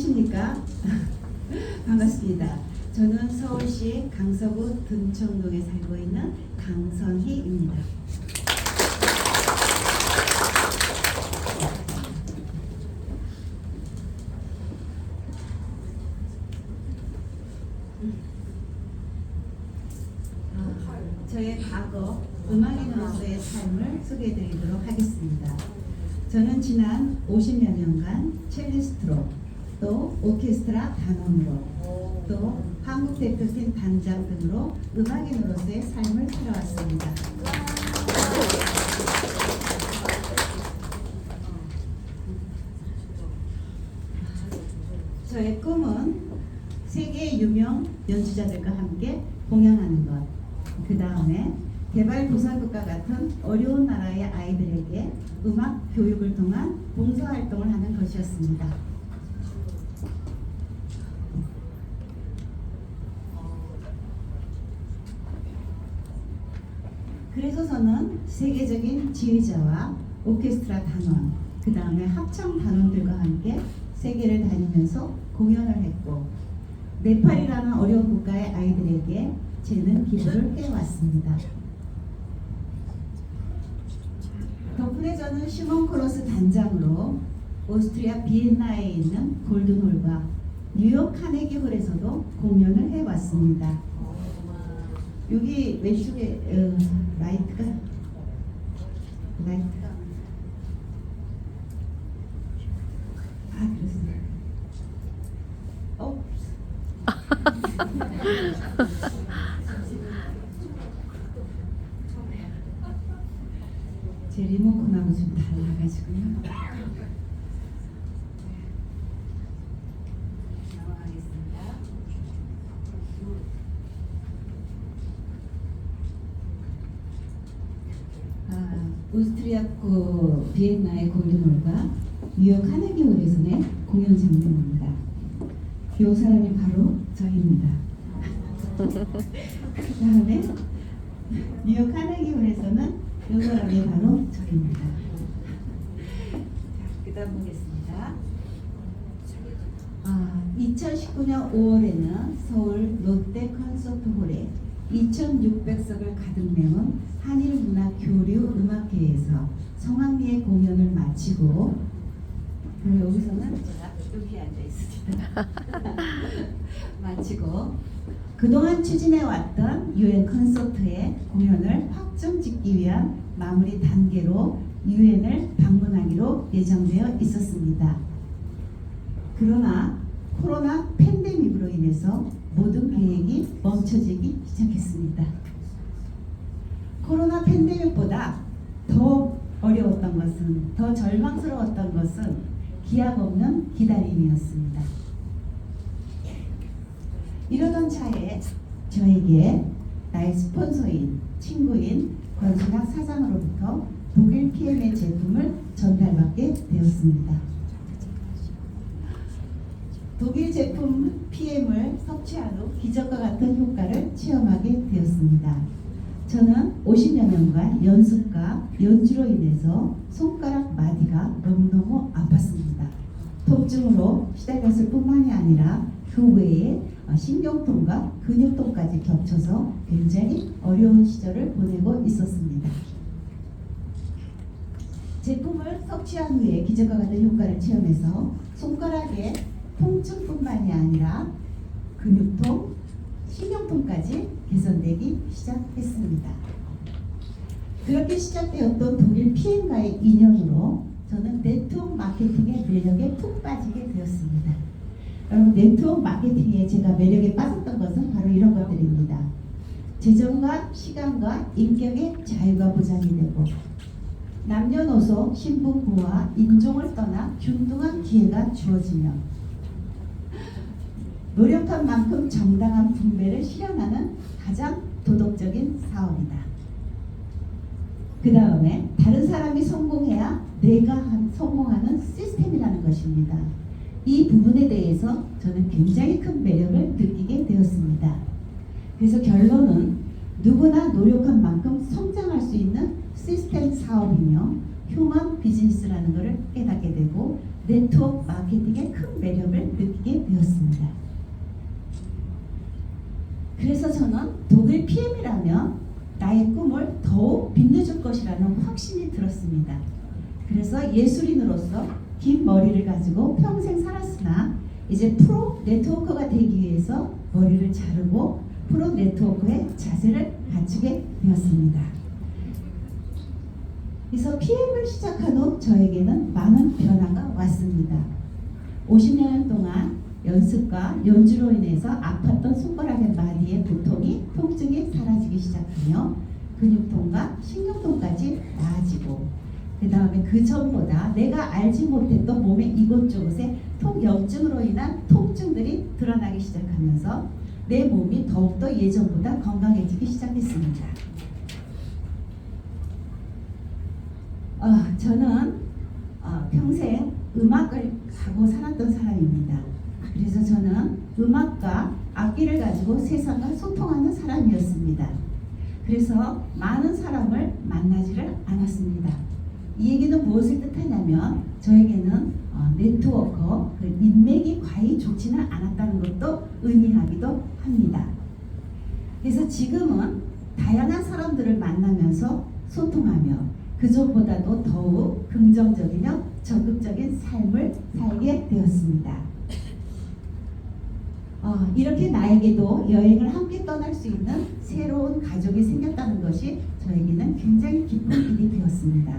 안녕하십니까? 반갑습니다. 저는 서울시 강서구 둔청동에 살고 있는 강선희입니다. 저의 과거 음악인으로서의 삶을 소개해드리도록 하겠습니다. 저는 지난 50여 년간 첼리스트로, 또 오케스트라 단원으로, 또 한국 대표팀 단장 등으로 음악인으로서의 삶을 살아왔습니다. 저의 꿈은 세계 유명 연주자들과 함께 공연하는 것, 그 다음에 개발도상국과 같은 어려운 나라의 아이들에게 음악 교육을 통한 봉사활동을 하는 것이었습니다. 그래서 저는 세계적인 지휘자와 오케스트라 단원, 그 다음에 합창 단원들과 함께 세계를 다니면서 공연을 했고, 네팔이라는 어려운 국가의 아이들에게 재능 기부를 해왔습니다. 덕분에 저는 시몬 코러스 단장으로 오스트리아 비엔나에 있는 골든홀과 뉴욕 카네기 홀에서도 공연을 해왔습니다. 여기 왼쪽에 라이트가 그렇습니다. 제 리모컨하고 좀 달라가지고요. 넘어가겠습니다. 오스트리아고 비엔나의 골든홀과 뉴욕 카네기홀에서의 공연 장면입니다. 이 사람이 바로 저입니다. 그 다음에 뉴욕 카네기홀에서는 이 사람이 바로 저입니다. 그 다음 보겠습니다. 2019년 5월에는 서울 롯데 콘서트홀에 2,600석을 가득 메운 한일문화교류음악회에서 성황리의 공연을 마치고, 그리고 여기서는 제가 여기 앉아 있습니다. 마치고 그동안 추진해왔던 UN 콘서트의 공연을 확정 짓기 위한 마무리 단계로 UN을 방문하기로 예정되어 있었습니다. 그러나 코로나 팬데믹으로 인해서 모든 계획이 멈춰지기 시작했습니다. 코로나 팬데믹보다 더 어려웠던 것은, 더 절망스러웠던 것은 기약 없는 기다림이었습니다. 이러던 차에 저에게 나의 스폰서인, 친구인 권순학 사장으로부터 독일 PM의 제품을 전달받게 되었습니다. 독일 제품 PM을 섭취한 후 기적과 같은 효과를 체험하게 되었습니다. 저는 50여 년간 연습과 연주로 인해서 손가락 마디가 너무너무 아팠습니다. 통증으로 시달렸을 뿐만이 아니라 그 외에 신경통과 근육통까지 겹쳐서 굉장히 어려운 시절을 보내고 있었습니다. 제품을 섭취한 후에 기적과 같은 효과를 체험해서 손가락의 통증뿐만이 아니라 근육통, 신경통까지 개선되기 시작했습니다. 그렇게 시작되었던 독일 PM과의 인연으로 저는 네트워크 마케팅의 매력에 푹 빠지게 되었습니다. 여러분, 네트워크 마케팅에 제가 매력에 빠졌던 것은 바로 이런 것들입니다. 재정과 시간과 인격의 자유가 보장이 되고, 남녀노소 신분부와 인종을 떠나 균등한 기회가 주어지며, 노력한 만큼 정당한 분배를 실현하는 가장 도덕적인 사업이다. 그 다음에 다른 사람이 성공해야 내가 성공하는 시스템이라는 것입니다. 이 부분에 대해서 저는 굉장히 큰 매력을 느끼게 되었습니다. 그래서 결론은 누구나 노력한 만큼 성장할 수 있는 시스템 사업이며, 휴먼 비즈니스라는 것을 깨닫게 되고 네트워크 마케팅의 큰 매력을 느끼게 되었습니다. 그래서 저는 독일 PM이라면 나의 꿈을 더욱 빛내줄 것이라는 확신이 들었습니다. 그래서 예술인으로서 긴 머리를 가지고 평생 살았으나 이제 프로 네트워커가 되기 위해서 머리를 자르고 프로 네트워커의 자세를 갖추게 되었습니다. 그래서 PM을 시작한 후 저에게는 많은 변화가 왔습니다. 50년 동안 연습과 연주로 인해서 아팠던 손가락의 마디의 통증이 사라지기 시작하며 근육통과 신경통까지 나아지고 그 다음에 그 전보다 내가 알지 못했던 몸의 이곳저곳에 통염증으로 인한 통증들이 드러나기 시작하면서 내 몸이 더욱더 예전보다 건강해지기 시작했습니다. 저는 평생 음악을 하고 살았던 사람입니다. 그래서 저는 음악과 악기를 가지고 세상과 소통하는 사람이었습니다. 그래서 많은 사람을 만나지를 않았습니다. 이 얘기는 무엇을 뜻하냐면 저에게는 네트워커, 그 인맥이 과히 좋지는 않았다는 것도 의미하기도 합니다. 그래서 지금은 다양한 사람들을 만나면서 소통하며 그전보다도 더욱 긍정적이며 적극적인 삶을 살게 되었습니다. 이렇게 나에게도 여행을 함께 떠날 수 있는 새로운 가족이 생겼다는 것이 저에게는 굉장히 기쁜 일이 되었습니다.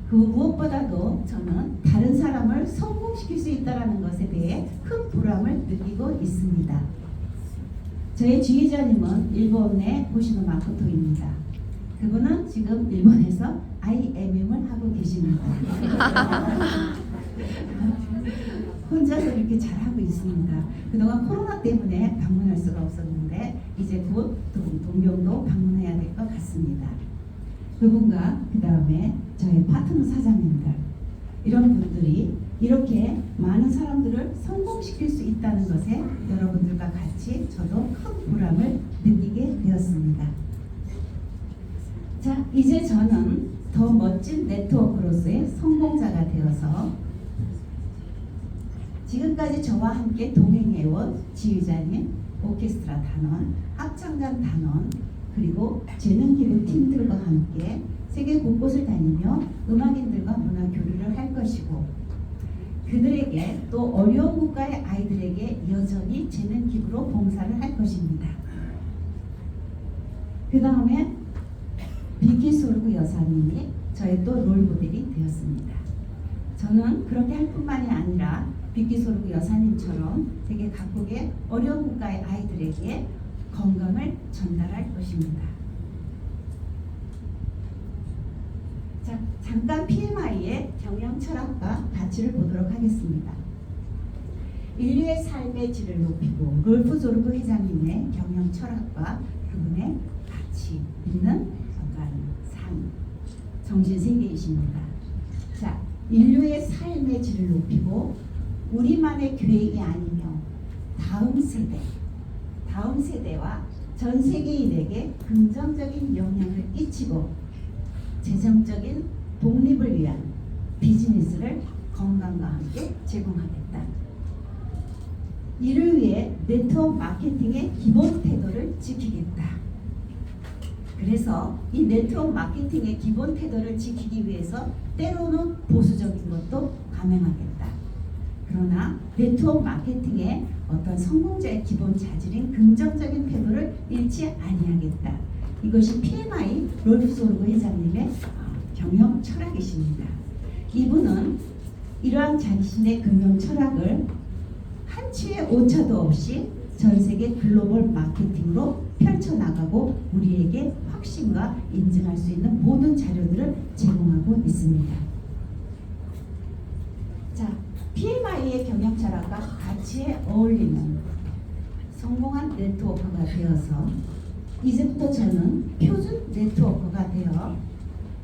그 무엇보다도 저는 다른 사람을 성공시킬 수 있다는 것에 대해 큰 보람을 느끼고 있습니다. 저의 지휘자님은 일본의 호시노 마코토입니다. 그분은 지금 일본에서 IMM을 하고 계십니다. 혼자서 이렇게 잘하고 있습니다. 그동안 코로나 때문에 방문할 수가 없었는데 이제 곧 동경도 방문해야 될 것 같습니다. 그분과 그 다음에 저의 파트너 사장님들 이런 분들이 이렇게 많은 사람들을 성공시킬 수 있다는 것에 여러분들과 같이 저도 큰 보람을 느끼게 되었습니다. 자, 이제 저는 더 멋진 네트워크로서의 성공자가 되어서 지금까지 저와 함께 동행해온 지휘자님, 오케스트라 단원, 합창단 단원, 그리고 재능기부 팀들과 함께 세계 곳곳을 다니며 음악인들과 문화 교류를 할 것이고 그들에게 또 어려운 국가의 아이들에게 여전히 재능기부로 봉사를 할 것입니다. 그 다음에 비키소르그 여사님이 저의 또 롤모델이 되었습니다. 저는 그렇게 할 뿐만이 아니라 비키소르그 여사님처럼 세계 각국의 어려운 국가의 아이들에게 건강을 전달할 것입니다. 자, 잠깐 PMI의 경영 철학과 가치를 보도록 하겠습니다. 인류의 삶의 질을 높이고 롤프 조르그 회장님의 경영 철학과 그분의 가치 있는 삶, 정신세계이십니다. 자, 인류의 삶의 질을 높이고 우리만의 계획이 아니며 다음 세대와 전 세계인에게 긍정적인 영향을 끼치고 재정적인 독립을 위한 비즈니스를 건강과 함께 제공하겠다. 이를 위해 네트워크 마케팅의 기본 태도를 지키겠다. 그래서 이 네트워크 마케팅의 기본 태도를 지키기 위해서 때로는 보수적인 것도 감행하겠다. 그러나 네트워크 마케팅의 어떤 성공자의 기본 자질인 긍정적인 태도를 잃지 아니하겠다. 이것이 PMI 롤프 조르그 회장님의 경영 철학이십니다. 이분은 이러한 자신의 경영 철학을 한치의 오차도 없이 전 세계 글로벌 마케팅으로 펼쳐나가고 우리에게 확신과 인증할 수 있는 모든 자료들을 제공하고 있습니다. 자, PMI의 경영 철학과 가치에 어울리는 성공한 네트워크가 되어서 이제부터 저는 표준 네트워크가 되어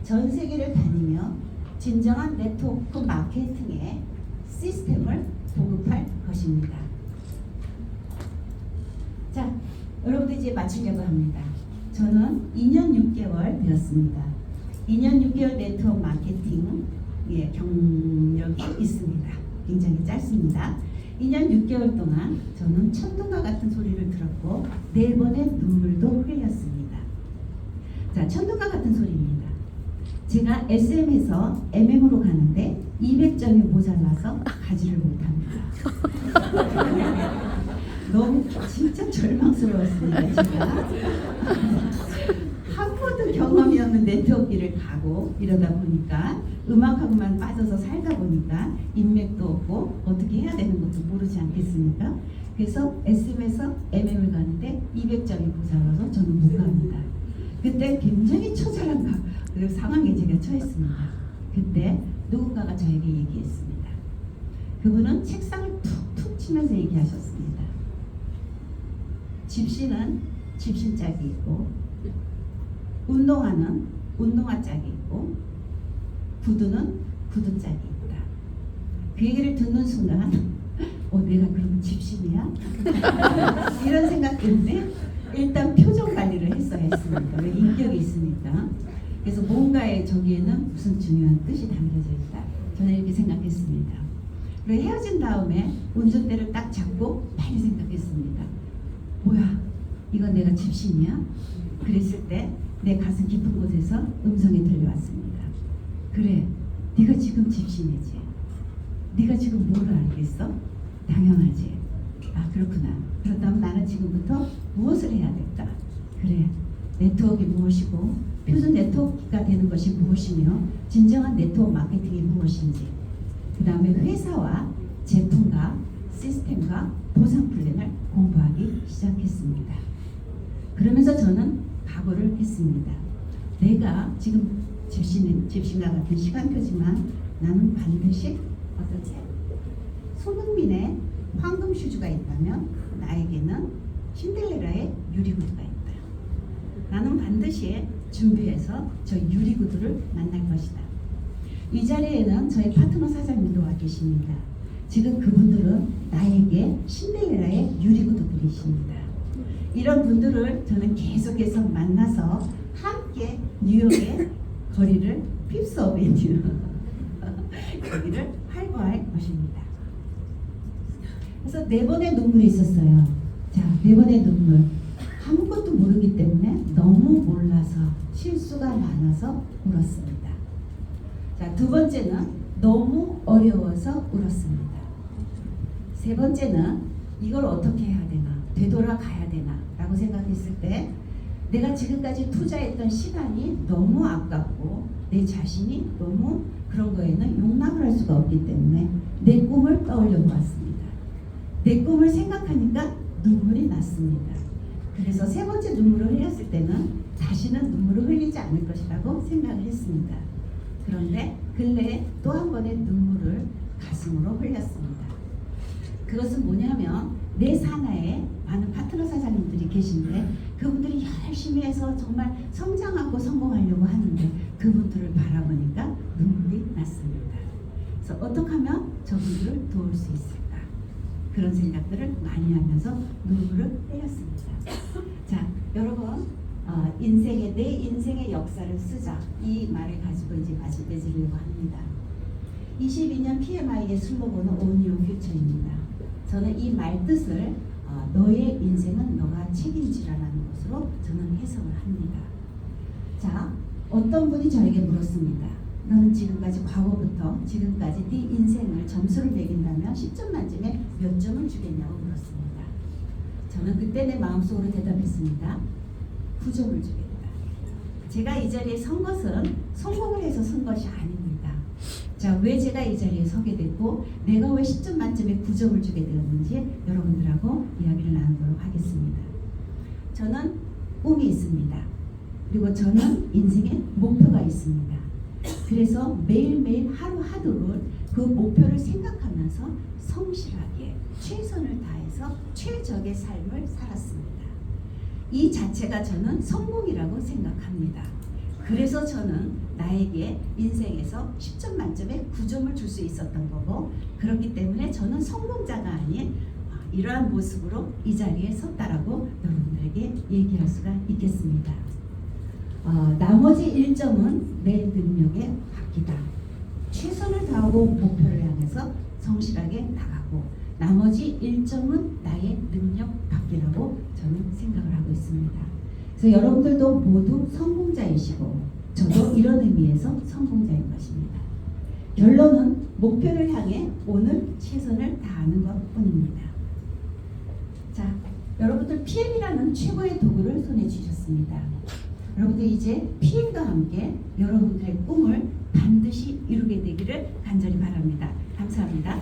전 세계를 다니며 진정한 네트워크 마케팅의 시스템을 보급할 것입니다. 자, 여러분들 이제 마치려고 합니다. 저는 2년 6개월 되었습니다. 2년 6개월 네트워크 마케팅 경력이 있습니다. 굉장히 짧습니다. 2년 6개월 동안 저는 천둥과 같은 소리를 들었고 4번의 눈물도 흘렸습니다. 자, 천둥과 같은 소리입니다. 제가 SM에서 MM으로 가는데 200점이 모자라서 가지를 못합니다. 너무 진짜 절망스러웠습니다. 제가 한 번도 경험이 없는 네트워크를 가고 이러다 보니까 음악하고만 빠져서 살다 보니까 인맥도 없고 어떻게 해야 되는 것도 모르지 않겠습니까? 그래서 SM에서 MM을 가는데 200점이 모자라서 저는 못 갑니다. 그때 굉장히 처절한 그 상황에 제가 처했습니다. 그때 누군가가 저에게 얘기했습니다. 그분은 책상을 툭툭 치면서 얘기하셨습니다. 집시는 집신짝이 있고 운동화는 운동화짝이 있고 구두는 구두짝이 있다. 그 얘기를 듣는 순간 내가 그러면 집신이야? 이런 생각 때문에 일단 표정 관리를 했어야 했습니다. 왜 인격이 있으니까. 그래서 뭔가의 저기에는 무슨 중요한 뜻이 담겨져 있다. 저는 이렇게 생각했습니다. 그리고 헤어진 다음에 운전대를 딱 잡고 빨리 생각했습니다. 뭐야? 이건 내가 집신이야? 그랬을 때 내 가슴 깊은 곳에서 음성이 들려왔습니다. 그래, 네가 지금 집신이지. 네가 지금 뭘 알겠어? 당연하지. 아, 그렇구나. 그렇다면 나는 지금부터 무엇을 해야 될까? 그래, 네트워크가 무엇이고 표준 네트워크가 되는 것이 무엇이며 진정한 네트워크 마케팅이 무엇인지, 그 다음에 회사와 제품과 시스템과 보상 플랜을 공부하기 시작했습니다. 그러면서 저는 각오를 했습니다. 내가 지금 집신과 같은 시간표지만 나는 반드시 어떠지? 손흥민의 황금 슈즈가 있다면 나에게는 신데렐라의 유리구두가 있다. 나는 반드시 준비해서 저 유리구두를 만날 것이다. 이 자리에는 저희 파트너 사장님도 와 계십니다. 지금 그분들은 나에게 신데렐라의 유리구두들이십니다. 이런 분들을 저는 계속해서 만나서 함께 뉴욕의 거리를 핍스 어베뉴 거기를 활보할 것입니다. 그래서 4번의 눈물이 있었어요. 자, 4번의 눈물. 아무것도 모르기 때문에 너무 몰라서 실수가 많아서 울었습니다. 자, 2번째는 너무 어려워서 울었습니다. 3번째는 이걸 어떻게 해야 되나, 되돌아가야 되나 라고 생각했을 때 내가 지금까지 투자했던 시간이 너무 아깝고 내 자신이 너무 그런 거에는 용납을 할 수가 없기 때문에 내 꿈을 떠올려 보았습니다. 내 꿈을 생각하니까 눈물이 났습니다. 그래서 3번째 눈물을 흘렸을 때는 다시는 눈물을 흘리지 않을 것이라고 생각을 했습니다. 그런데 근래에 또 한 번의 눈물을 가슴으로 흘렸습니다. 그것은 뭐냐면 내 산하에 많은 파트너 사장님들이 계신데 그분들이 열심히 해서 정말 성장하고 성공하려고 하는데 그분들을 바라보니까 눈물이 났습니다. 그래서 어떻게 하면 저분들을 도울 수 있을까? 그런 생각들을 많이 하면서 눈물을 흘렸습니다. 자, 여러분 인생의 내 인생의 역사를 쓰자 이 말을 가지고 이제 맺으려고 합니다. 22년 PMI의 슬로건은 Own Your Future입니다. 저는 이 말 뜻을 너의 인생은 너가 책임지라는 것으로 저는 해석을 합니다. 자, 어떤 분이 저에게 물었습니다. 너는 지금까지 과거부터 지금까지 네 인생을 점수를 매긴다면 10점 만점에 몇 점을 주겠냐고 물었습니다. 저는 그때 내 마음속으로 대답했습니다. 9점을 주겠다. 제가 이 자리에 선 것은 성공을 해서 선 것이 아닙니다. 자, 왜 제가 이 자리에 서게 됐고 내가 왜 10점 만점에 9점을 주게 되었는지 여러분들하고 이야기를 나누도록 하겠습니다. 저는 꿈이 있습니다. 그리고 저는 인생에 목표가 있습니다. 그래서 매일매일 하루하루를 그 목표를 생각하면서 성실하게 최선을 다해서 최적의 삶을 살았습니다. 이 자체가 저는 성공이라고 생각합니다. 그래서 저는 나에게 인생에서 10점 만점에 9점을 줄 수 있었던 거고 그렇기 때문에 저는 성공자가 아닌 이러한 모습으로 이 자리에 섰다라고 여러분들에게 얘기할 수가 있겠습니다. 나머지 일정은 내 능력에 맡기다. 최선을 다하고 목표를 향해서 성실하게 나가고 나머지 일정은 나의 능력 밖이라고 저는 생각을 하고 있습니다. 그래서 여러분들도 모두 성공자이시고 저도 이런 의미에서 성공자인 것입니다. 결론은 목표를 향해 오늘 최선을 다하는 것뿐입니다. 자, 여러분들 PM이라는 최고의 도구를 손에 쥐셨습니다. 여러분들 이제 PM과 함께 여러분들의 꿈을 반드시 이루게 되기를 간절히 바랍니다. 감사합니다.